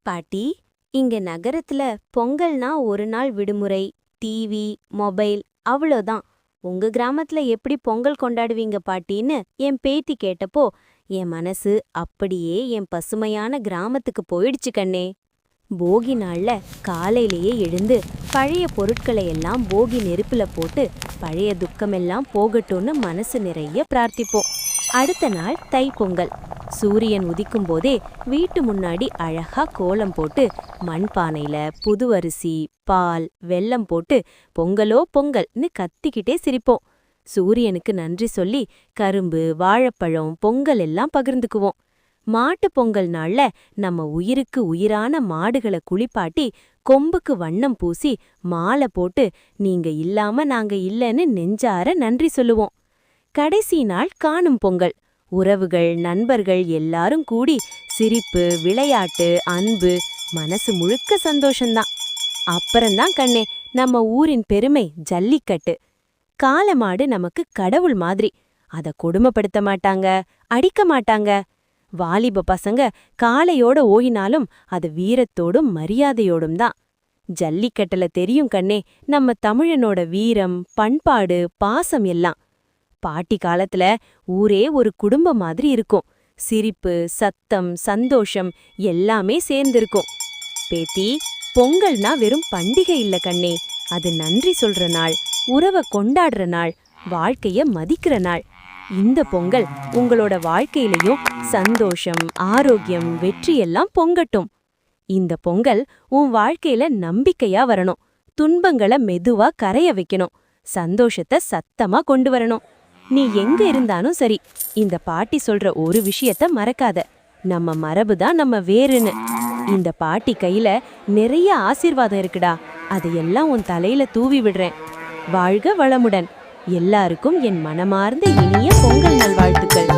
பாட்டி, இங்க நகரத்துல பொங்கல்னா ஒரு நாள் விடுமுறை, டிவி, மொபைல் அவ்வளோதான். உங்க கிராமத்துல எப்படி பொங்கல் கொண்டாடுவீங்க பாட்டின்னு என் பேத்தி கேட்டப்போ என் மனசு அப்படியே என் பசுமையான கிராமத்துக்கு போயிடுச்சு கண்ணே. போகி நாள்ல காலையிலேயே எழுந்து பழைய பொருட்களை எல்லாம் போகி நெருப்புல போட்டு பழைய துக்கமெல்லாம் போகட்டும்னு மனசு நிறைய பிரார்த்திப்போம். அடுத்த நாள் தைப்பொங்கல். சூரியன் உதிக்கும் போதே வீட்டு முன்னாடி அழகா கோலம் போட்டு மண்பானையில புது அரிசி, பால், வெல்லம் போட்டு பொங்கலோ பொங்கல்னு கத்திக்கிட்டே சிரிப்போம். சூரியனுக்கு நன்றி சொல்லி கரும்பு, வாழைப்பழம், பொங்கல் எல்லாம் பகிர்ந்துக்குவோம். மாட்டு பொங்கல் நாள்ல நம்ம உயிருக்கு உயிரான மாடுகளை குளிப்பாட்டி கொம்புக்கு வண்ணம் பூசி மாலை போட்டு நீங்க இல்லாம நாங்க இல்லைன்னு நெஞ்சார நன்றி சொல்லுவோம். கடைசி நாள் காணும் பொங்கல். உறவுகள், நண்பர்கள் எல்லாரும் கூடி சிரிப்பு, விளையாட்டு, அன்பு, மனசு முழுக்க சந்தோஷம்தான். அப்புறம்தான் கண்ணே நம்ம ஊரின் பெருமை ஜல்லிக்கட்டு. காளமாடு நமக்கு கடவுள் மாதிரி. அத கொடுமைப்படுத்த மாட்டாங்க, அடிக்க மாட்டாங்க. வாலிப பசங்க காளையோட ஓகினாலும் அது வீரத்தோடும் மரியாதையோடும் தான். ஜல்லிக்கட்டுல தெரியும் கண்ணே நம்ம தமிழனோட வீரம், பண்பாடு, பாசம் எல்லாம். பாட்டி காலத்துல ஊரே ஒரு குடும்பம் மாதிரி இருக்கும். சிரிப்பு, சத்தம், சந்தோஷம் எல்லாமே சேர்ந்திருக்கும். பேத்தி, பொங்கல்னா வெறும் பண்டிகை இல்ல கண்ணே, அது நன்றி சொல்ற நாள், உறவை கொண்டாடுற நாள், வாழ்க்கைய மதிக்கிற நாள். இந்த பொங்கல் உங்களோட வாழ்க்கையிலையும் சந்தோஷம், ஆரோக்கியம், வெற்றி எல்லாம் பொங்கட்டும். இந்த பொங்கல் உன் வாழ்க்கையில நம்பிக்கையா வரணும், துன்பங்களை மெதுவா கரைய வைக்கணும், சந்தோஷத்தை சத்தமா கொண்டு வரணும். நீ எங்க இருந்தாலும் சரி, இந்த பாட்டி சொல்ற ஒரு விஷயத்த மறக்காத, நம்ம மரபுதான் நம்ம வேறுன்னு. இந்த பாட்டி கையில நிறைய ஆசீர்வாதம் இருக்குடா, அதையெல்லாம் உன் தலையில தூவி விடுறேன். வாழ்க வளமுடன். எல்லாருக்கும் என் மனமார்ந்த இனிய பொங்கல் நல்வாழ்த்துக்கள்.